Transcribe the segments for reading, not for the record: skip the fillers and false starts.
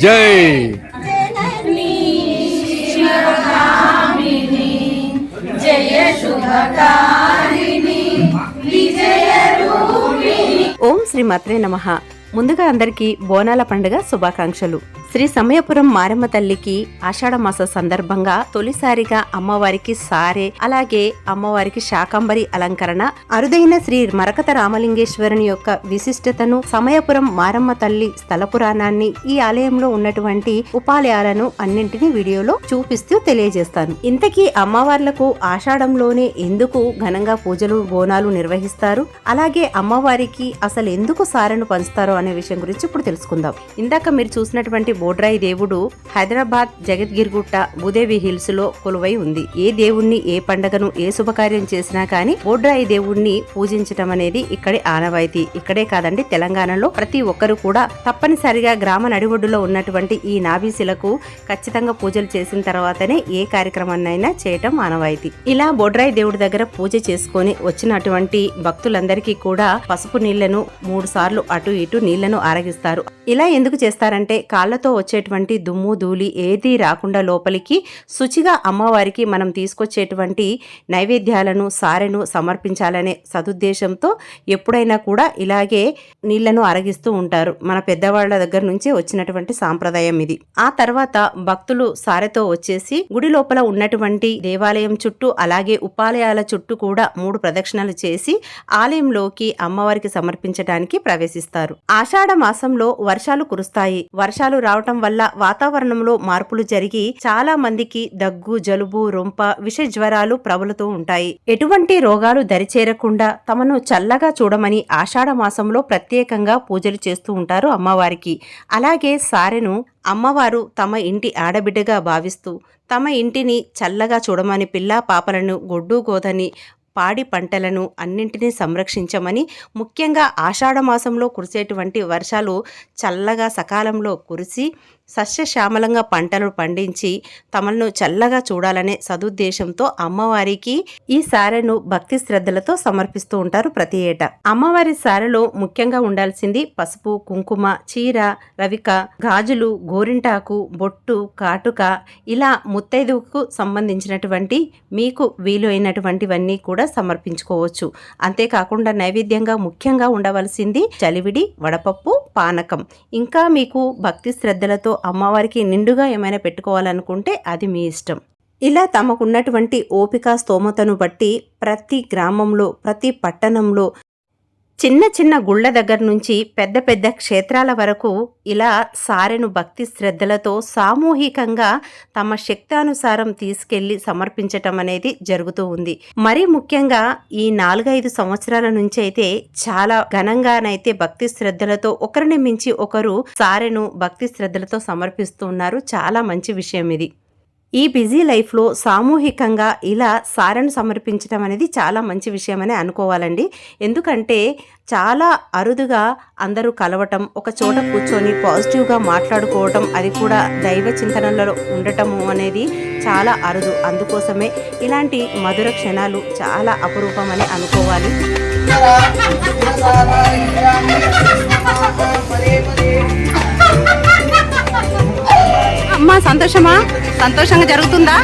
జై. ఓం శ్రీ మాత్రే నమః. ముందుగా అందరికీ బోనాల పండుగ శుభాకాంక్షలు. శ్రీ సమయపురం మారెమ్మ తల్లికి ఆషాఢమాస సందర్భంగా తొలిసారిగా అమ్మవారికి సారె, అలాగే అమ్మవారికి శాకంబరి అలంకరణ, అరుదైన శ్రీ మరకత రామలింగేశ్వరుని యొక్క విశిష్టతను, సమయపురం మారెమ్మ తల్లి స్థల పురాణాన్ని, ఈ ఆలయంలో ఉన్నటువంటి ఉపాలయాలను అన్నింటినీ వీడియోలో చూపిస్తూ తెలియజేస్తాను. ఇంతకీ అమ్మవార్లకు ఆషాఢంలోనే ఎందుకు ఘనంగా పూజలు బోనాలు నిర్వహిస్తారు, అలాగే అమ్మవారికి అసలు ఎందుకు సారెను పంచుతారో అనే విషయం గురించి ఇప్పుడు తెలుసుకుందాం. ఇందాక మీరు చూసినటువంటి బోడ్రాయి దేవుడు హైదరాబాద్ జగద్గిరిగుట్ట భూదేవి హిల్స్ లో కొలువై ఉంది. ఏ దేవుణ్ణి, ఏ పండగను, ఏ శుభకార్యం చేసినా కానీ బోడ్రాయి దేవుణ్ణి పూజించటం అనేది ఇక్కడే ఆనవాయితీ. ఇక్కడే కాదండి, తెలంగాణలో ప్రతి ఒక్కరు కూడా తప్పనిసరిగా గ్రామ నడిబొడ్డులో ఉన్నటువంటి ఈ నాభీశిలకు ఖచ్చితంగా పూజలు చేసిన తర్వాతనే ఏ కార్యక్రమాన్నైనా చేయటం ఆనవాయితీ. ఇలా బోడ్రాయి దేవుడి దగ్గర పూజ చేసుకొని వచ్చినటువంటి భక్తులందరికీ కూడా పసుపు నీళ్లను 3 సార్లు అటు ఇటు నీళ్లను ఆరగిస్తారు. ఇలా ఎందుకు చేస్తారంటే కాళ్లతో వచ్చేటువంటి దుమ్ము ధూళి ఏదీ రాకుండా లోపలికి శుచిగా అమ్మవారికి మనం తీసుకొచ్చేటువంటి నైవేద్యాలను, సారెను సమర్పించాలనే సదుద్దేశంతో ఎప్పుడైనా కూడా ఇలాగే నీళ్లను అరగిస్తూ ఉంటారు. మన పెద్దవాళ్ల దగ్గర నుంచి వచ్చినటువంటి సాంప్రదాయం ఇది. ఆ తర్వాత భక్తులు సారెతో వచ్చేసి గుడి లోపల ఉన్నటువంటి దేవాలయం చుట్టూ, అలాగే ఉపాలయాల చుట్టూ కూడా 3 ప్రదక్షిణలు చేసి ఆలయంలోకి అమ్మవారికి సమర్పించడానికి ప్రవేశిస్తారు. ఆషాఢ మాసంలో వర్షాలు కురుస్తాయి. వర్షాలు రావటం వల్ల వాతావరణంలో మార్పులు జరిగి చాలా మందికి దగ్గు, జలుబు, రొంప, విష జ్వరాలు ప్రబలుతూ ఉంటాయి. ఎటువంటి రోగాలు దరిచేరకుండా తమను చల్లగా చూడమని ఆషాఢ మాసంలో ప్రత్యేకంగా పూజలు చేస్తూ ఉంటారు అమ్మవారికి. అలాగే సారెను అమ్మవారు తమ ఇంటి ఆడబిడ్డగా భావిస్తూ తమ ఇంటిని చల్లగా చూడమని, పిల్లా పాపలను, గొడ్డు గోదని, పాడి పంటలను అన్నింటినీ సంరక్షించమని, ముఖ్యంగా ఆషాఢ మాసంలో కురిసేటువంటి వర్షాలు చల్లగా సకాలంలో కురిసి సస్యశ్యామలంగా పంటలు పండించి తమను చల్లగా చూడాలనే సదుద్దేశంతో అమ్మవారికి ఈ సారెను భక్తి శ్రద్ధలతో సమర్పిస్తూ ఉంటారు ప్రతి ఏటా. అమ్మవారి సారెలో ముఖ్యంగా ఉండాల్సింది పసుపు, కుంకుమ, చీర, రవిక, గాజులు, గోరింటాకు, బొట్టు, కాటుక, ఇలా ముత్తైదువుకు సంబంధించినటువంటి మీకు వీలు అయినటువంటివన్నీ కూడా సమర్పించుకోవచ్చు. అంతేకాకుండా నైవేద్యంగా ముఖ్యంగా ఉండవలసింది చలివిడి, వడపప్పు, పానకం. ఇంకా మీకు భక్తి శ్రద్ధలతో అమ్మవారికి నిండుగా ఏమైనా పెట్టుకోవాలనుకుంటే అది మీ ఇష్టం. ఇలా తమకున్నటువంటి ఓపిక స్తోమతను బట్టి ప్రతి గ్రామంలో, ప్రతి పట్టణంలో, చిన్న చిన్న గుళ్ళ దగ్గర నుంచి పెద్ద పెద్ద క్షేత్రాల వరకు ఇలా సారెను భక్తి శ్రద్ధలతో సామూహికంగా తమ శక్తానుసారం తీసుకెళ్లి సమర్పించటం అనేది జరుగుతూ ఉంది. మరీ ముఖ్యంగా ఈ 4-5 సంవత్సరాల నుంచి అయితే చాలా ఘనంగానైతే భక్తి శ్రద్ధలతో ఒకరిని మించి ఒకరు సారెను భక్తి శ్రద్ధలతో సమర్పిస్తూ ఉన్నారు. చాలా మంచి విషయం ఇది. ఈ బిజీ లైఫ్లో సామూహికంగా ఇలా సారెను సమర్పించడం అనేది చాలా మంచి విషయమని అనుకోవాలండి. ఎందుకంటే చాలా అరుదుగా అందరూ కలవటం, ఒక చోట కూర్చొని పాజిటివ్గా మాట్లాడుకోవటం, అది కూడా దైవ చింతనలలో ఉండటము అనేది చాలా అరుదు. అందుకోసమే ఇలాంటి మధుర క్షణాలు చాలా అపురూపమని అనుకోవాలి. అమ్మా, సంతోషమా? సంతోషంగా జరుగుతుందా?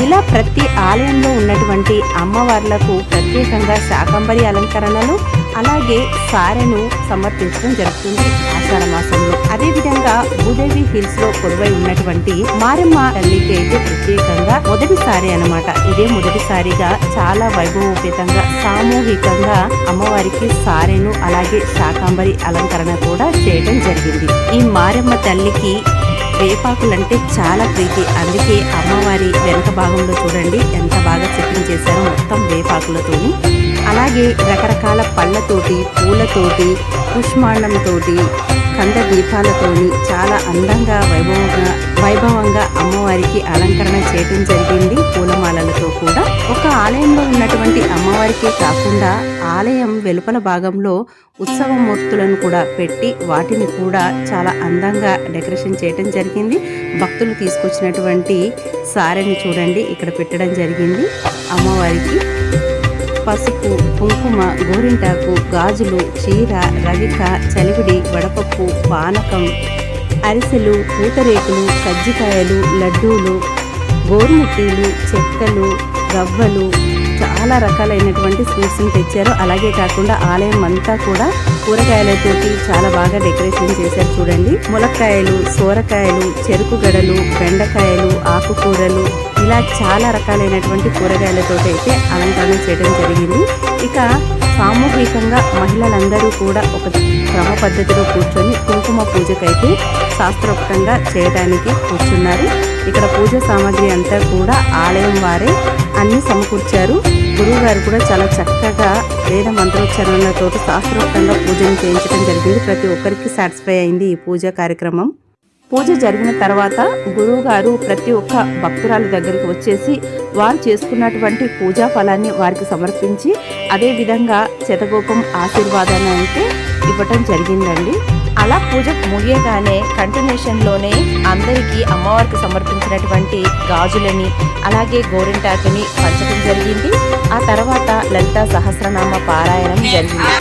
ఇలా ప్రతి ఆలయంలో ఉన్నటువంటి అమ్మవార్లకు ప్రత్యేకంగా శాకంబరి అలంకరణలు, అలాగే సారెను సమర్పించడం జరుగుతుంది ఆషాఢ మాసంలో. అదేవిధంగా భూదేవి హిల్స్ లో కొలువై ఉన్నటువంటి మారెమ్మ తల్లికి అయితే ప్రత్యేకంగా మొదటిసారి అన్నమాట. ఇదే మొదటిసారిగా చాలా వైభవోపేతంగా సామూహికంగా అమ్మవారికి సారెను, అలాగే శాకంబరి అలంకరణ కూడా చేయడం జరిగింది. ఈ మారెమ్మ తల్లికి వేపాకులంటే చాలా ప్రీతి. అందుకే అమ్మవారి వెనక భాగంలో చూడండి ఎంత బాగా సెట్టింగ్ చేశారో, మొత్తం వేపాకులతోని. అలాగే రకరకాల పళ్ళతోటి, పూలతోటి, పుష్మాండంతోటి, కంద దీపాలతోని చాలా అందంగా వైభవంగా అమ్మవారికి అలంకరణ చేయడం జరిగింది, పూలమాలలతో కూడా. ఒక ఆలయంలో ఉన్నటువంటి అమ్మవారికే కాకుండా ఆలయం వెలుపల భాగంలో ఉత్సవ మూర్తులను కూడా పెట్టి వాటిని కూడా చాలా అందంగా డెకరేషన్ చేయడం జరిగింది. భక్తులు తీసుకొచ్చినటువంటి సారెని చూడండి ఇక్కడ పెట్టడం జరిగింది. అమ్మవారికి పసుపు, కుంకుమ, గోరింటాకు, గాజులు, చీర, రవిక, చలివిడి, వడపప్పు, పానకం, అరిసెలు, పూతరేకులు, కజ్జికాయలు, లడ్డూలు, గోరుముట్టీలు, చెక్కలు, రవ్వలు, చాలా రకాలైనటువంటి స్వీట్స్ని తెచ్చారు. అలాగే కాకుండా ఆలయం అంతా కూడా కూరగాయలతోటి చాలా బాగా డెకరేషన్ చేశారు చూడండి. ములక్కాయలు, సోరకాయలు, చెరుకు గడలు, బెండకాయలు, ఆకుకూరలు, ఇలా చాలా రకాలైనటువంటి కూరగాయలతో అయితే అలంకరణ చేయడం జరిగింది. ఇక సామూహికంగా మహిళలందరూ కూడా ఒక క్రమ పద్ధతిలో కూర్చొని కుంకుమ పూజకైతే శాస్త్రోక్తంగా చేయడానికి కూర్చున్నారు. ఇక్కడ పూజ సామాగ్రి అంతా కూడా ఆలయం వారే అన్ని సమకూర్చారు. గురువు గారు కూడా చాలా చక్కగా వేద మంత్రోచ్చారణలతో శాస్త్రోక్తంగా పూజను చేయించడం జరిగింది. ప్రతి ఒక్కరికి సాటిస్ఫై అయింది ఈ పూజా కార్యక్రమం. పూజ జరిగిన తర్వాత గురువు గారు ప్రతి ఒక్క భక్తురాలి దగ్గరికి వచ్చేసి వారు చేసుకున్నటువంటి పూజా ఫలాన్ని వారికి సమర్పించి అదేవిధంగా శతగోపం ఆశీర్వాదాన్ని అయితే ఇవ్వటం జరిగిందండి. అలా పూజ ముగియగానే కంటిన్యూషన్లోనే అందరికీ అమ్మవారికి సమర్పించినటువంటి గాజులని అలాగే గోరింటాకుని పంచడం జరిగింది. ఆ తర్వాత లలితా సహస్రనామ పారాయణం జరిగింది.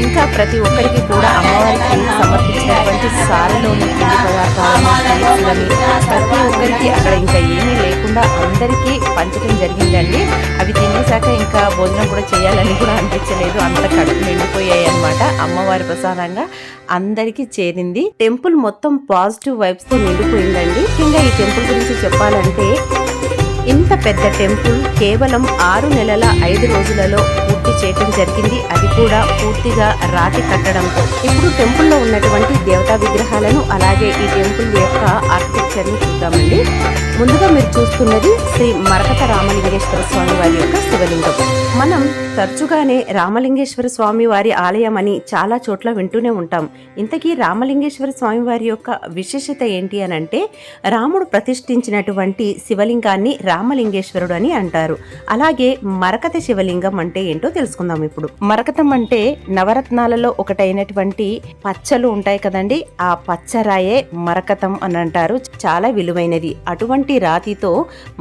ఇంకా ప్రతి ఒక్కరికి కూడా అమ్మవారికి సమర్పించినటువంటి సారలోని పిండి పదార్థాలని ప్రతి ఒక్కరికి అక్కడ ఇంకా ఏమీ లేకుండా అందరికీ పంచడం జరిగిందండి. అవి తినేసాక ఇంకా భోజనం కూడా చేయాలని కూడా అనిపించలేదు, అంత కడుపు నిండిపోయాయి అన్నమాట. అమ్మవారి ప్రసాదంగా అందరికీ చేరింది. టెంపుల్ మొత్తం పాజిటివ్ వైబ్స్ తో నిండిపోయిందండి. ఇంకా ఈ టెంపుల్ గురించి చెప్పాలంటే ఇంత పెద్ద టెంపుల్ కేవలం 6 నెలల 5 రోజులలో పూర్తి చేయడం జరిగింది. అది కూడా పూర్తిగా రాతి కట్టడంతో. ఇప్పుడు టెంపుల్లో ఉన్నటువంటి దేవతా విగ్రహాలను అలాగే ఈ టెంపుల్ యొక్క ఆర్కిటెక్చర్ ని చూద్దామండి. ముందుగా మీరు చూస్తున్నది శ్రీ మరకత రామలింగేశ్వర స్వామి వారి యొక్క శివలింగం. మనం తరచుగానే రామలింగేశ్వర స్వామి వారి ఆలయం అని చాలా చోట్ల వింటూనే ఉంటాం. ఇంతకీ రామలింగేశ్వర స్వామి వారి యొక్క విశేషత ఏంటి అని అంటే, రాముడు ప్రతిష్ఠించినటువంటి శివలింగాన్ని రామలింగేశ్వరుడు అని అంటారు. అలాగే మరకత శివలింగం అంటే ఏంటో తెలుసుకుందాం ఇప్పుడు. మరకతం అంటే నవరత్నాలలో ఒకటైనటువంటి పచ్చలు ఉంటాయి కదండి, ఆ పచ్చరాయే మరకతం అని అంటారు. చాలా విలువైనది. అటువంటి రాతితో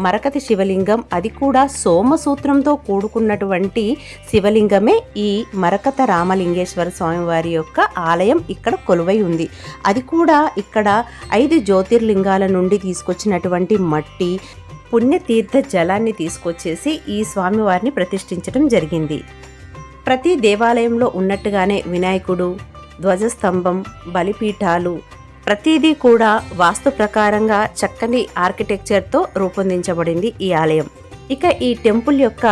మరకత శివలింగం, అది కూడా సోమసూత్రంతో కూడుకున్నటువంటి శివలింగమే ఈ మరకత రామలింగేశ్వర స్వామి వారి యొక్క ఆలయం ఇక్కడ కొలువై ఉంది. అది కూడా ఇక్కడ 5 జ్యోతిర్లింగాల నుండి తీసుకొచ్చినటువంటి మట్టి, పుణ్యతీర్థ జలాన్ని తీసుకొచ్చేసి ఈ స్వామివారిని ప్రతిష్ఠించడం జరిగింది. ప్రతి దేవాలయంలో ఉన్నట్టుగానే వినాయకుడు, ధ్వజస్తంభం, బలిపీఠాలు ప్రతిదీ కూడా వాస్తు ప్రకారంగా చక్కని ఆర్కిటెక్చర్తో రూపొందించబడింది ఈ ఆలయం. ఇక ఈ టెంపుల్ యొక్క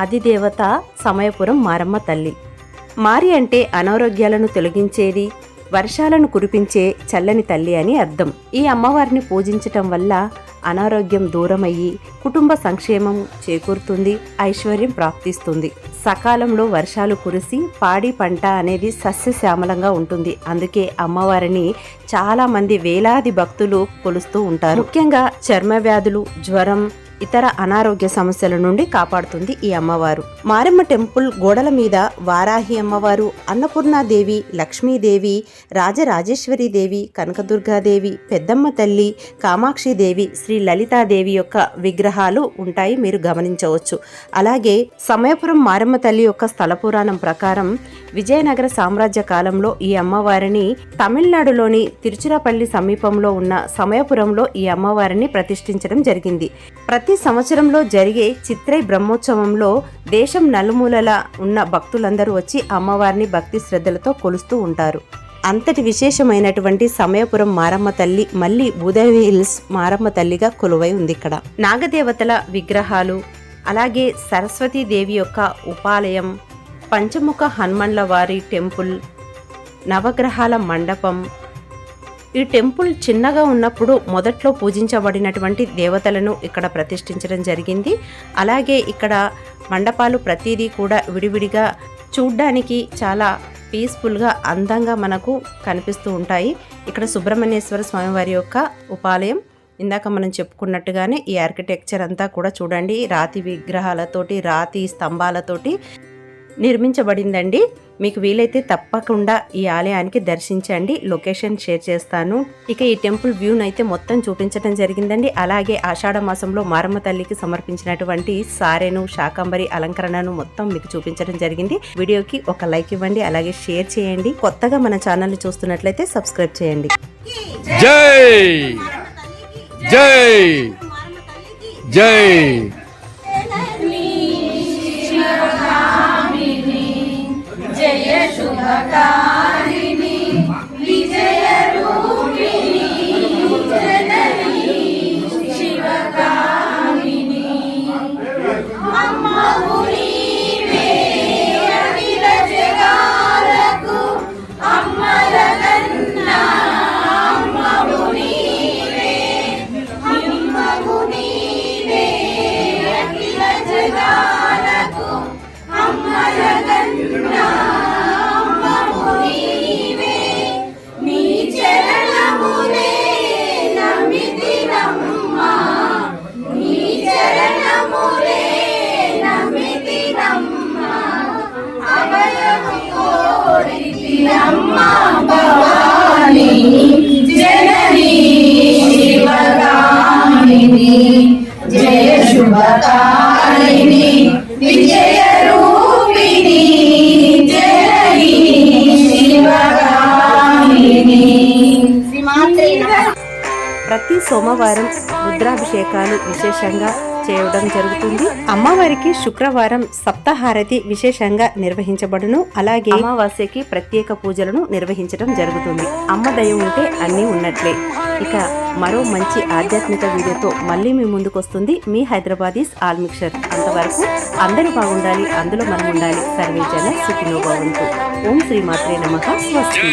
అధిదేవత సమయపురం మారమ్మ తల్లి. మారి అంటే అనారోగ్యాలను తొలగించేది, వర్షాలను కురిపించే చల్లని తల్లి అని అర్థం. ఈ అమ్మవారిని పూజించటం వల్ల అనారోగ్యం దూరమయ్యి కుటుంబ సంక్షేమం చేకూరుతుంది, ఐశ్వర్యం ప్రాప్తిస్తుంది. సకాలంలో వర్షాలు కురిసి పాడి పంట అనేది సస్యశ్యామలంగా ఉంటుంది. అందుకే అమ్మవారిని చాలా మంది వేలాది భక్తులు కొలుస్తూ ఉంటారు. ముఖ్యంగా చర్మ వ్యాధులు, జ్వరం, ఇతర అనారోగ్య సమస్యల నుండి కాపాడుతుంది ఈ అమ్మవారు. మారమ్మ టెంపుల్ గోడల మీద వారాహి అమ్మవారు, అన్నపూర్ణాదేవి, లక్ష్మీదేవి, రాజరాజేశ్వరీదేవి, కనకదుర్గాదేవి, పెద్దమ్మ తల్లి, కామాక్షిదేవి, శ్రీ లలితాదేవి యొక్క విగ్రహాలు ఉంటాయి, మీరు గమనించవచ్చు. అలాగే సమయపురం మారమ్మ తల్లి యొక్క స్థల పురాణం ప్రకారం విజయనగర సామ్రాజ్య కాలంలో ఈ అమ్మవారిని తమిళనాడులోని తిరుచిరాపల్లి సమీపంలో ఉన్న సమయపురంలో ఈ అమ్మవారిని ప్రతిష్ఠించడం జరిగింది. ప్రతి సంవత్సరంలో జరిగే చిత్రై బ్రహ్మోత్సవంలో దేశం నలుమూలల ఉన్న భక్తులందరూ వచ్చి అమ్మవారిని భక్తి శ్రద్ధలతో కొలుస్తూ ఉంటారు. అంతటి విశేషమైనటువంటి సమయపురం మారమ్మ తల్లి మళ్ళీ భూదేవి హిల్స్ మారమ్మ తల్లిగా కొలువై ఉంది. ఇక్కడ నాగదేవతల విగ్రహాలు, అలాగే సరస్వతీదేవి యొక్క ఉపాలయం, పంచముఖ హనుమన్ల వారి టెంపుల్, నవగ్రహాల మండపం. ఈ టెంపుల్ చిన్నగా ఉన్నప్పుడు మొదట్లో పూజించబడినటువంటి దేవతలను ఇక్కడ ప్రతిష్ఠించడం జరిగింది. అలాగే ఇక్కడ మండపాలు ప్రతిదీ కూడా విడివిడిగా చూడ్డానికి చాలా పీస్ఫుల్గా అందంగా మనకు కనిపిస్తూ ఉంటాయి. ఇక్కడ సుబ్రహ్మణ్యేశ్వర స్వామివారి యొక్క ఉపాలయం ఇందాక మనం చెప్పుకున్నట్టుగానే ఈ ఆర్కిటెక్చర్ అంతా కూడా చూడండి, రాతి విగ్రహాలతోటి, రాతి స్తంభాలతోటి నిర్మించబడిందండి. మీకు వీలైతే తప్పకుండా ఈ ఆలయానికి దర్శించండి. లొకేషన్ షేర్ చేస్తాను. ఇక ఈ టెంపుల్ వ్యూను అయితే మొత్తం చూపించడం జరిగిందండి. అలాగే ఆషాఢ మాసంలో మారమ్మ తల్లికి సమర్పించినటువంటి సారెను, శాకంబరి అలంకరణను మొత్తం మీకు చూపించడం జరిగింది. వీడియోకి ఒక లైక్ ఇవ్వండి, అలాగే షేర్ చేయండి. కొత్తగా మన ఛానల్ చూస్తున్నట్లయితే సబ్స్క్రైబ్ చేయండి. జై జై జై జయ శుభకారిణి విజయ రూపిణి జనని శివకామిని అమ్మవు నీవే అఖిల జగాలకు అమ్మలగన్నా అమ్మవు నీవే అమ్మవు నీవే అఖిల జగాలకు అమ్మలగన్నా భవాని జనని శివకామిని జయ శుభకారిణి విజయ రూపిణి జనని శివకామిని. ప్రతి సోమవారం రుద్రాభిషేకాలు విశేషంగా చేయడం జరుగుతుంది. అమ్మవారికి శుక్రవారం సప్తహారతి విశేషంగా నిర్వహించబడును. అలాగే అమావాస్యకి ప్రత్యేక పూజలను నిర్వహించడం జరుగుతుంది. అమ్మ దయ ఉంటే అన్నీ ఉన్నట్లే. ఇక మరో మంచి ఆధ్యాత్మిక వీడియోతో మళ్ళీ మీ ముందుకు వస్తుంది మీ హైదరాబాదీస్ ఆల్ మిక్చర్. అంతవరకు అందరూ బాగుండాలి, అందులో మనం ఉండాలి. సర్వే జన సుఖినో భవంతు. ఓం శ్రీ మాత్రే నమః. స్వస్తి.